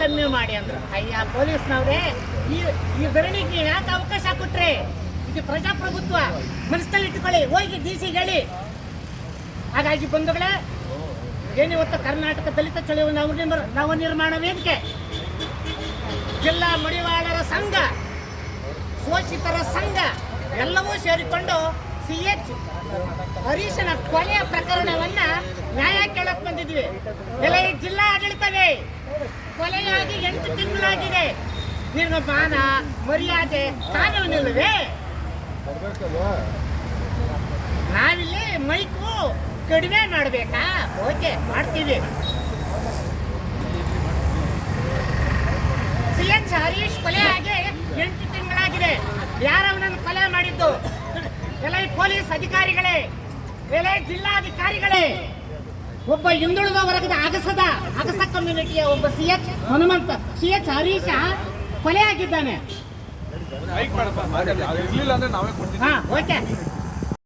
ಕಮ್ಮಿ ಮಾಡಿ ಅಂದ್ರು. ಅಯ್ಯ ಪೊಲೀಸ್ನವ್ರೆ, ಈ ಧರಣಿಗೆ ನೀವು ಯಾಕೆ ಅವಕಾಶ ಕೊಟ್ರೆ? ಇದು ಪ್ರಜಾಪ್ರಭುತ್ವ, ಮನಸ್ಸಲ್ಲಿ ಇಟ್ಟುಕೊಳ್ಳಿ, ಹೋಗಿ DC ಹೇಳಿ. ಹಾಗಾಗಿ ಬಂಧುಗಳೇ, ಏನಿವತ್ತು ಕರ್ನಾಟಕ ದಲಿತ ಚಳುವಳಿ ನವನಿರ್ಮಾಣ ವೇದಿಕೆ, ಜಿಲ್ಲಾ ಮಡಿವಾಳರ ಸಂಘ, ಶೋಷಿತರ ಸಂಘ ಎಲ್ಲವೂ ಸೇರಿಕೊಂಡು CH ಹರೀಶನ ಕೊಲೆಯ ಪ್ರಕರಣವನ್ನ ನ್ಯಾಯ ಕೇಳಕ್ ಬಂದಿದ್ವಿ. ಎಲ್ಲ ಈ ಜಿಲ್ಲಾ ಆಡಳಿತವೇ, ಕೊಲೆಯಾಗಿ 8 ತಿಂಗಳಾಗಿದೆ. ನಿಮ್ಮ ಮಾನ ಮರ್ಯಾದೆ ಕಾನೂನಿಲ್ಲವೇ? ನಾವಿಲ್ಲಿ ಮೈಕು ಕಡಿಮೆ ಮಾಡಬೇಕಾ? ಓಕೆ, ಮಾಡ್ತೀವಿ. CH ಹರೀಶ್ ಕೊಲೆ ಆಗಿ 8 ತಿಂಗಳಾಗಿದೆ. ಯಾರವನನ್ನು ಕೊಲೆ ಮಾಡಿದ್ದು? ಎಲ್ಲ ಪೊಲೀಸ್ ಅಧಿಕಾರಿಗಳೇ, ಎಲ್ಲ ಜಿಲ್ಲಾಧಿಕಾರಿಗಳೇ. ಒಬ್ಬ ಹಿಂದುಳಿದ ವರ್ಗದ ಅಗಸ ಕಮ್ಯುನಿಟಿಯ ಒಬ್ಬ CH ಹರೀಶ ಕೊಲೆ ಆಗಿದ್ದಾನೆ. ಓಕೆ,